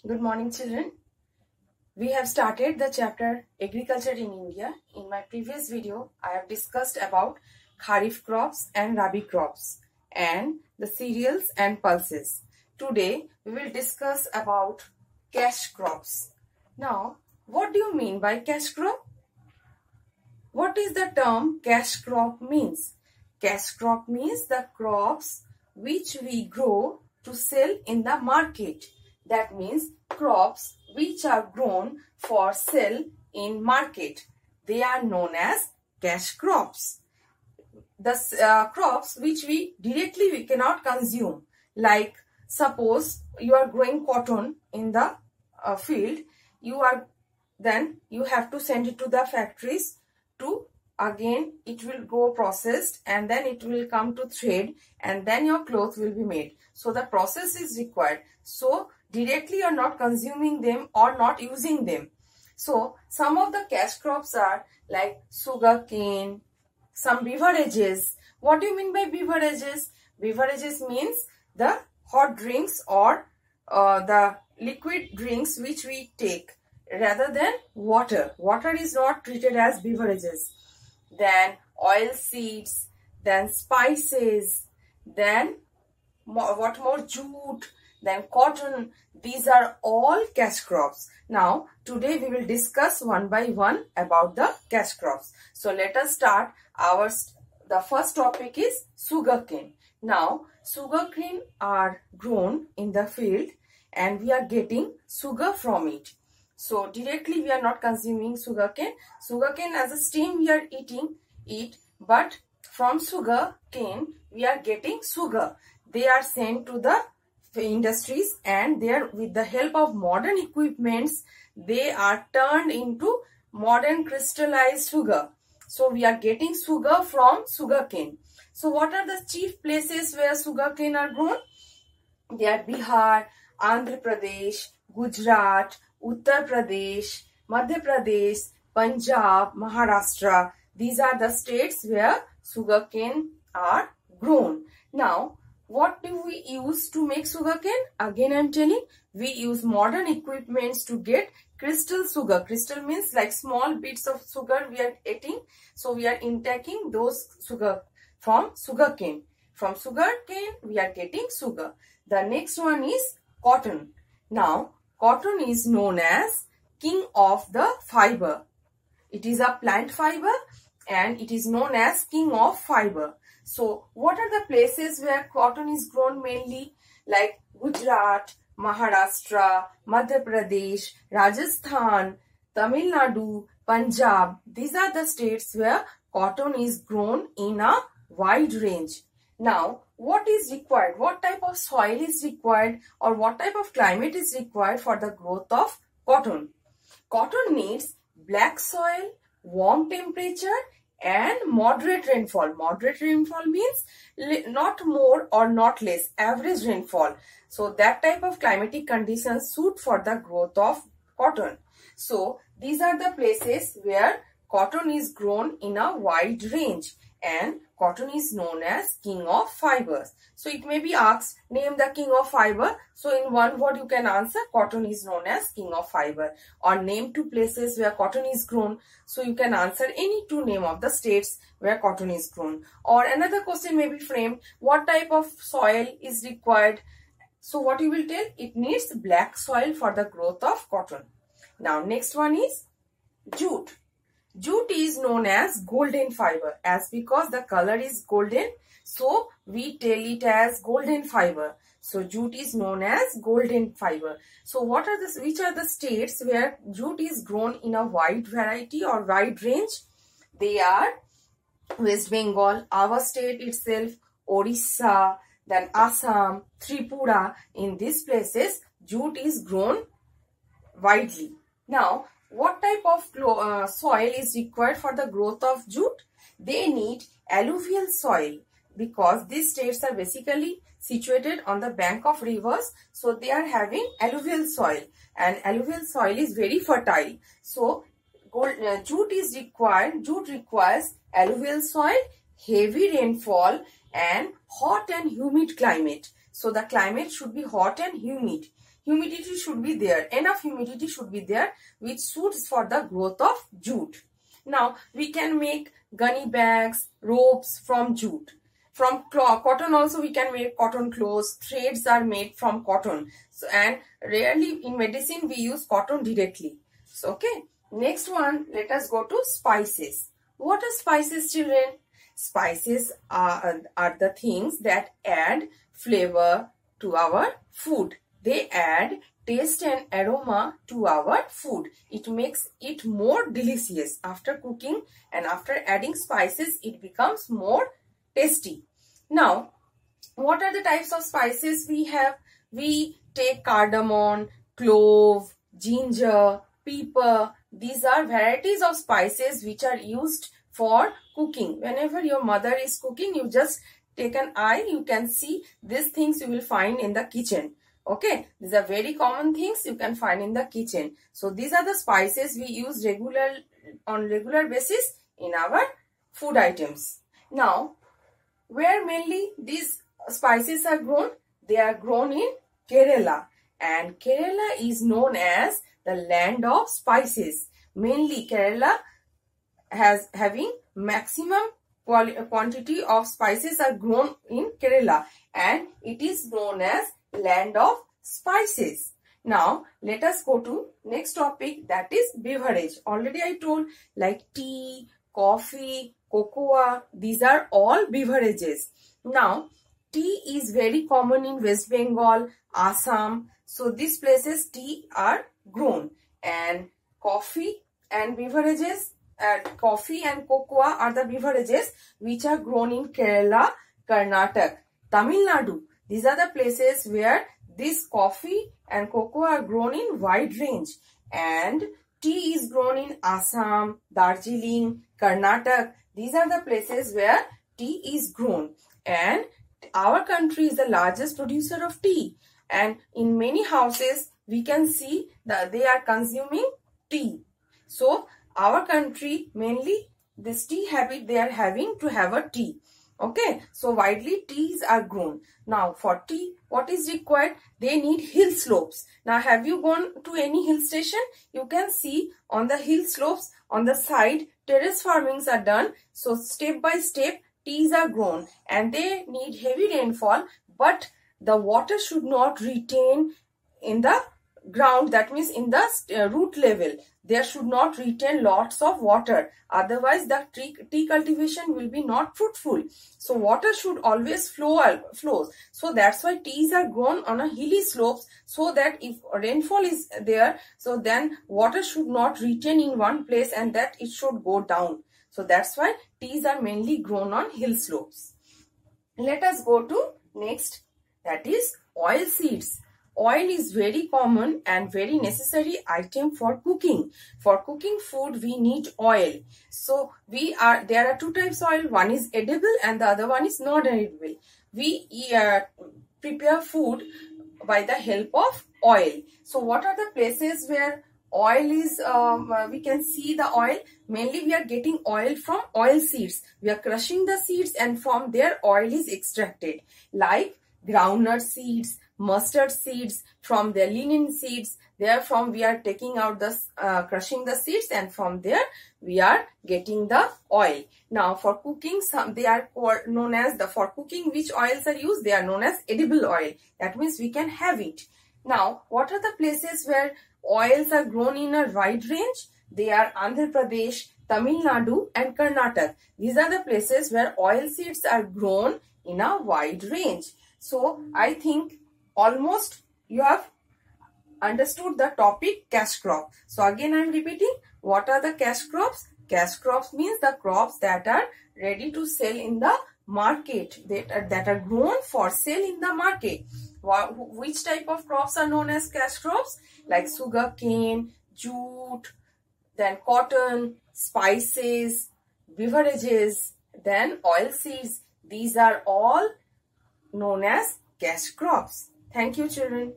Good morning, children. We have started the chapter Agriculture in India. In my previous video, I have discussed about Kharif crops and Rabi crops and the cereals and pulses. Today, we will discuss about cash crops. Now, what do you mean by cash crop? What is the term cash crop means? Cash crop means the crops which we grow to sell in the market. That means crops which are grown for sale in market. They are known as cash crops. The crops which we cannot consume, like suppose you are growing cotton in the field, you have to send it to the factories to again it will go processed and then it will come to thread and then your clothes will be made. So the process is required. So directly you are not consuming them or not using them. So some of the cash crops are like sugarcane, some beverages. What do you mean by beverages? Beverages means the hot drinks or the liquid drinks which we take rather than water. Water is not treated as beverages. Then oil seeds, then spices, then jute, then cotton. These are all cash crops. Now, today we will discuss one by one about the cash crops. So, let us start. The first topic is sugarcane. Now, sugarcane are grown in the field and we are getting sugar from it. So, directly we are not consuming sugarcane. Sugarcane as a stem we are eating it, but from sugarcane we are getting sugar. They are sent to the industries and there with the help of modern equipments they are turned into modern crystallized sugar. So we are getting sugar from sugarcane. So what are the chief places where sugarcane are grown? They are Bihar, Andhra Pradesh, Gujarat, Uttar Pradesh, Madhya Pradesh, Punjab, Maharashtra. These are the states where sugarcane are grown. Now, what do we use to make sugarcane? Again, I am telling, we use modern equipments to get crystal sugar. Crystal means like small bits of sugar we are eating. So, we are intaking those sugar from sugarcane. From sugarcane, we are getting sugar. The next one is cotton. Now, cotton is known as king of the fiber. It is a plant fiber and it is known as king of fiber. So, what are the places where cotton is grown mainly? Like Gujarat, Maharashtra, Madhya Pradesh, Rajasthan, Tamil Nadu, Punjab. These are the states where cotton is grown in a wide range. Now, what is required? What type of soil is required or what type of climate is required for the growth of cotton? Cotton needs black soil, warm temperature and moderate rainfall. Moderate rainfall means not more or not less, average rainfall. So that type of climatic conditions suit for the growth of cotton. So these are the places where cotton is grown in a wide range and cotton is known as king of fibers. So it may be asked, name the king of fiber. So in one word you can answer, cotton is known as king of fiber. Or name two places where cotton is grown. So you can answer any two name of the states where cotton is grown. Or another question may be framed, what type of soil is required? So what you will tell? It needs black soil for the growth of cotton. Now next one is jute. Jute is known as golden fiber as because the color is golden. So we tell it as golden fiber. So jute is known as golden fiber. So which are the states where jute is grown in a wide variety or wide range? They are West Bengal, our state itself, Orissa, then Assam, Tripura. In these places, jute is grown widely. Now, what type of soil is required for the growth of jute? They need alluvial soil because these states are basically situated on the bank of rivers. So, they are having alluvial soil and alluvial soil is very fertile. So, jute is required. Jute requires alluvial soil, heavy rainfall and hot and humid climate. So, the climate should be hot and humid. humidity should be there, enough humidity should be there, which suits for the growth of jute. Now we can make gunny bags, ropes from jute. From cotton also we can make cotton clothes. Threads are made from cotton. So, and rarely in medicine we use cotton directly. So, okay. Next one, let us go to spices. What are spices, children? Spices are the things that add flavor to our food. They add taste and aroma to our food. It makes it more delicious. After cooking and after adding spices, it becomes more tasty. Now, what are the types of spices we have? We take cardamom, clove, ginger, pepper. These are varieties of spices which are used for cooking. Whenever your mother is cooking, you just take an eye, you can see these things you will find in the kitchen. Okay, these are very common things you can find in the kitchen. So these are the spices we use on regular basis in our food items. Now, where mainly these spices are grown? They are grown in Kerala, and Kerala is known as the land of spices. Mainly Kerala having maximum quantity of spices are grown in Kerala, and it is known as land of spices. Now let us go to next topic, that is beverage. Already I told, like tea, coffee, cocoa, these are all beverages. Now tea is very common in West Bengal, Assam. So these places tea are grown, and coffee and beverages, coffee and cocoa are the beverages which are grown in Kerala, Karnataka, Tamil Nadu. These are the places where this coffee and cocoa are grown in wide range, and tea is grown in Assam, Darjeeling, Karnataka. These are the places where tea is grown, and our country is the largest producer of tea, and in many houses we can see that they are consuming tea. So our country, mainly this tea habit they are having to have a tea. Okay, so widely teas are grown. Now for tea, what is required? They need hill slopes. Now have you gone to any hill station? You can see on the hill slopes on the side terrace farmings are done. So step by step teas are grown, and they need heavy rainfall, but the water should not retain in the ground, that means in the root level. There should not retain lots of water, otherwise the tea cultivation will be not fruitful. So water should always flows. So that's why teas are grown on a hilly slopes, so that if rainfall is there, so then water should not retain in one place and that it should go down. So that's why teas are mainly grown on hill slopes. Let us go to next, that is oil seeds. Oil is very common and very necessary item for cooking. For cooking food, we need oil. So there are two types of oil. One is edible and the other one is not edible. We prepare food by the help of oil. So what are the places where oil is, we can see the oil? Mainly we are getting oil from oil seeds. We are crushing the seeds and from there oil is extracted. Like groundnut seeds, mustard seeds, from their linen seeds. Therefrom we are taking out the crushing the seeds, and from there we are getting the oil. Now for cooking, they are known as for cooking which oils are used, they are known as edible oil. That means we can have it. Now what are the places where oils are grown in a wide range? They are Andhra Pradesh, Tamil Nadu and Karnataka. These are the places where oil seeds are grown in a wide range. So I think almost you have understood the topic cash crop. So again I am repeating, what are the cash crops? Cash crops means the crops that are ready to sell in the market, that are grown for sale in the market. Which type of crops are known as cash crops? Like sugar cane, jute, then cotton, spices, beverages, then oil seeds. These are all known as cash crops. Thank you, children.